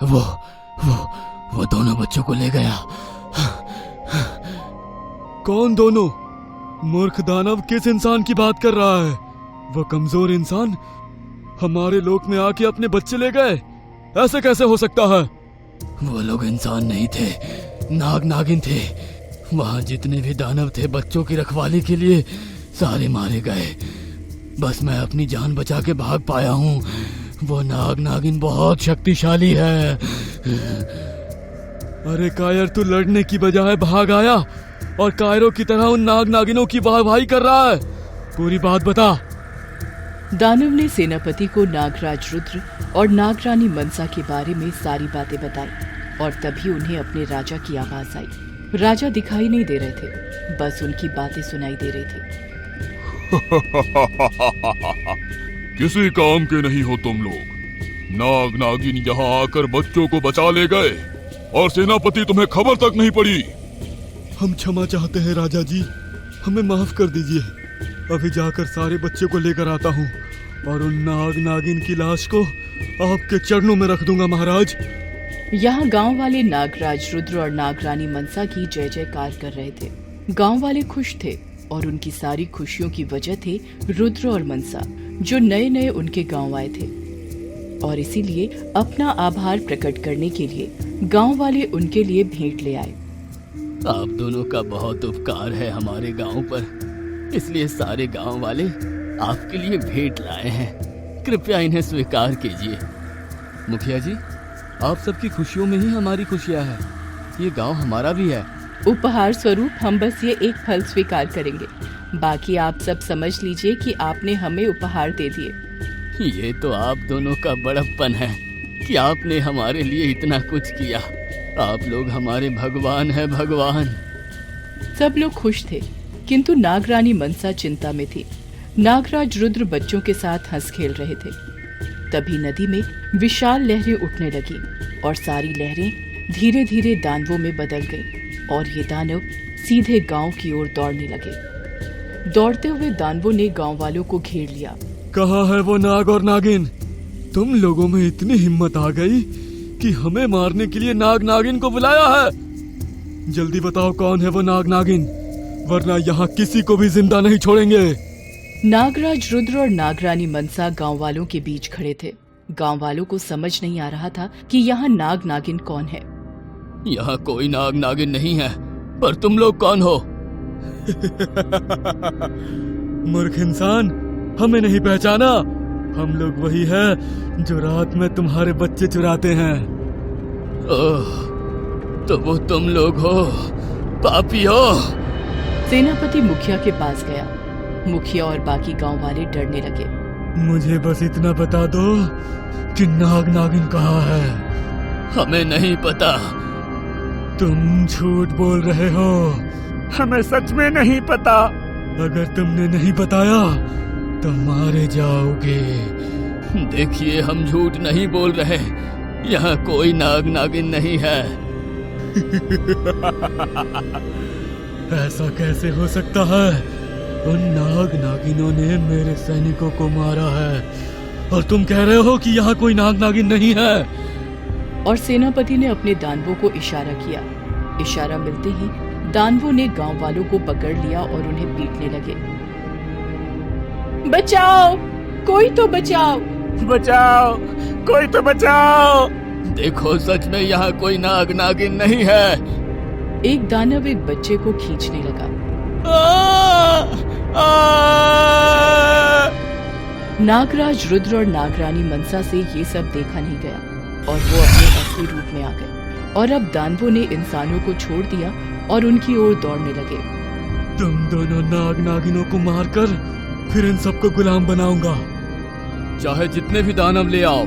वो वो दोनों बच्चों को ले गया। कौन दोनों? मूर्ख दानव किस इंसान की बात कर रहा है? वो कमजोर इंसान हमारे लोक में आके अपने बच्चे ले गए? ऐसे कैसे हो सकता है? वो लोग इंसान नहीं थे, नाग नागिन थे। वहां जितने भी दानव थे बच्चों की रखवाली के लिए सारे मारे गए। बस मैं अपनी जान बचा के भाग पाया हूँ। वो नाग नागिन बहुत शक्तिशाली है। अरे कायर, तू लड़ने की बजाय भाग आया और कायरों की तरह उन नाग नागिनों की वाहवाही कर रहा है। पूरी बात बता। दानव ने सेनापति को नागराज रुद्र और नागरानी मनसा के बारे में सारी बातें बताई और तभी उन्हें अपने राजा की आवाज आई। राजा दिखाई नहीं दे रहे थे, बस उनकी बातें सुनाई दे रही थी। किसी काम के नहीं हो तुम लोग। नाग नागिन यहाँ आकर बच्चों को बचा ले गए और सेनापति तुम्हें खबर तक नहीं पड़ी। हम क्षमा चाहते हैं राजा जी, हमें माफ कर दीजिए। अभी जाकर सारे बच्चे को लेकर आता हूँ और उन नाग नागिन की लाश को आपके चरणों में रख दूंगा महाराज। यहाँ गांव वाले नागराज रुद्र और नागरानी मनसा की जय जयकार कर रहे थे। गांव वाले खुश थे और उनकी सारी खुशियों की वजह थे रुद्र और मनसा, जो नए नए उनके गांव आए थे और इसीलिए अपना आभार प्रकट करने के लिए गांव वाले उनके लिए भेंट ले आए। आप दोनों का बहुत उपकार है हमारे गांव पर, इसलिए सारे गांव वाले आपके लिए भेंट लाए हैं। कृपया इन्हें स्वीकार कीजिए। मुखिया जी, आप सबकी खुशियों में ही हमारी खुशियां हैं। ये गांव हमारा भी है। उपहार स्वरूप हम बस ये एक फल स्वीकार करेंगे, बाकी आप सब समझ लीजिए कि आपने हमें उपहार दे दिए। ये तो आप दोनों का बड़प्पन है कि आपने हमारे लिए इतना कुछ किया। आप लोग हमारे भगवान हैं, भगवान। सब लोग खुश थे, किंतु नागरानी मनसा चिंता में थी। नागराज रुद्र बच्चों के साथ हंस खेल रहे थे। तभी नदी में विशाल लहरें उठने लगी और सारी लहरें धीरे धीरे दानवों में बदल गईं और ये दानव सीधे गांव की ओर दौड़ने लगे। दौड़ते हुए दानवों ने गांव वालों को घेर लिया। कहाँ है वो नाग और नागिन? तुम लोगों में इतनी हिम्मत आ गई कि हमें मारने के लिए नाग नागिन को बुलाया है? जल्दी बताओ कौन है वो नाग नागिन, वरना यहाँ किसी को भी जिंदा नहीं छोड़ेंगे। नागराज रुद्र और नागरानी मनसा गांव वालों के बीच खड़े थे। गांव वालों को समझ नहीं आ रहा था कि यहाँ नाग नागिन कौन है। यहाँ कोई नाग नागिन नहीं है, पर तुम लोग कौन हो? मूर्ख इंसान, हमें नहीं पहचाना? हम लोग वही है जो रात में तुम्हारे बच्चे चुराते हैं। ओह, तो वो तुम लोग हो, पापी हो। सेनापति मुखिया के पास गया। मुखिया और बाकी गांव वाले डरने लगे। मुझे बस इतना बता दो कि नाग नागिन कहाँ है। हमें नहीं पता। तुम झूठ बोल रहे हो। हमें सच में नहीं पता। अगर तुमने नहीं बताया तो मारे जाओगे। देखिए, हम झूठ नहीं बोल रहे। यहाँ कोई नाग नागिन नहीं है। ऐसा कैसे हो सकता है? उन नाग नागिनों ने मेरे सैनिकों को मारा है और तुम कह रहे हो कि यहाँ कोई नाग नागिन नहीं है। और सेनापति ने अपने दानवों को इशारा किया। इशारा मिलते ही दानवों ने गांव वालों को पकड़ लिया और उन्हें पीटने लगे। बचाओ, कोई तो बचाओ। बचाओ, कोई तो बचाओ। देखो, सच में यहाँ कोई नाग नागिन नहीं है। एक दानव एक बच्चे को खींचने लगा। नागराज रुद्र और नागरानी मनसा से ये सब देखा नहीं गया और वो अपने असली रूप में आ गए और अब दानवों ने इंसानों को छोड़ दिया और उनकी ओर दौड़ने लगे। तुम दोनों नाग नागिनों को मारकर फिर इन सबको गुलाम बनाऊंगा। चाहे जितने भी दानव ले आओ,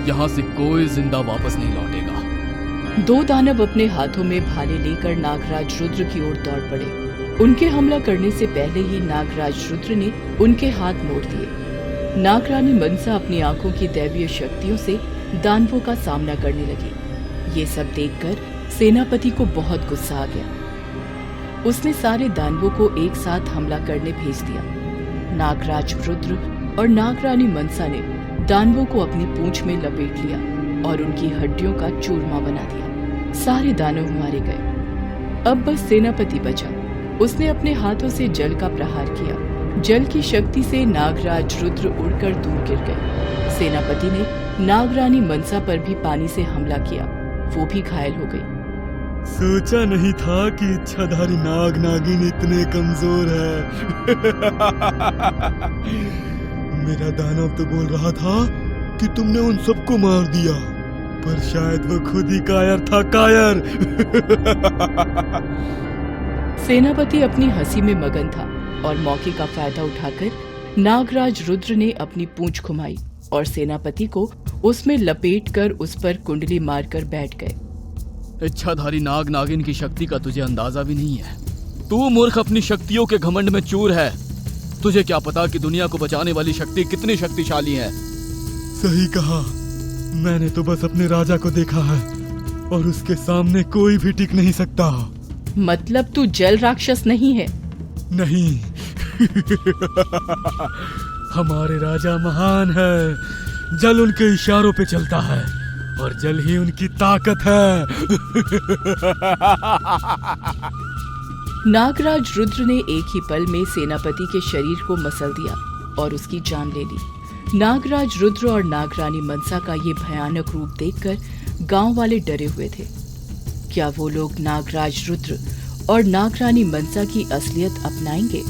यहाँ से कोई जिंदा वापस नहीं लौटेगा। दो दानव अपने हाथों में भाले लेकर नागराज रुद्र की ओर दौड़ पड़े। उनके हमला करने से पहले ही नागराज रुद्र ने उनके हाथ मोड़ दिए। नागरानी मनसा अपनी आंखों की दैवीय शक्तियों से दानवों का सामना करने लगी। ये सब देखकर सेनापति को बहुत गुस्सा आ गया। उसने सारे दानवों को एक साथ हमला करने भेज दिया। नागराज रुद्र और नागरानी मनसा ने दानवों को अपनी पूंछ में लपेट लिया और उनकी हड्डियों का चूरमा बना दिया। सारे दानव मारे गए। अब बस सेनापति बचा। उसने अपने हाथों से जल का प्रहार किया। जल की शक्ति से नागराज रुद्र उड़कर दूर गिर गए। सेनापति ने नागरानी मनसा पर भी पानी से हमला किया। वो भी घायल हो गई। सोचा नहीं था कि इच्छाधारी नाग नागिन इतने कमजोर है। मेरा दानव तो बोल रहा था कि तुमने उन सबको मार दिया, पर शायद वो खुद ही कायर था, कायर। सेनापति अपनी हंसी में मगन था और मौके का फायदा उठाकर नागराज रुद्र ने अपनी पूंछ घुमाई और सेनापति को उसमें लपेटकर उस पर कुंडली मारकर बैठ गए। इच्छाधारी नाग नागिन की शक्ति का तुझे अंदाजा भी नहीं है। तू मूर्ख अपनी शक्तियों के घमंड में चूर है। तुझे क्या पता कि दुनिया को बचाने वाली शक्ति कितनी शक्तिशाली है। सही कहा। मैंने तो बस अपने राजा को देखा है और उसके सामने कोई भी टिक नहीं सकता। मतलब तू जल राक्षस नहीं है? नहीं। हमारे राजा महान है। जल उनके इशारों पे चलता है और जल ही उनकी ताकत है। नागराज रुद्र ने एक ही पल में सेनापति के शरीर को मसल दिया और उसकी जान ले ली। नागराज रुद्र और नागरानी मनसा का ये भयानक रूप देखकर गांव वाले डरे हुए थे। क्या वो लोग नागराज रुद्र और नागरानी मनसा की असलियत अपनाएंगे?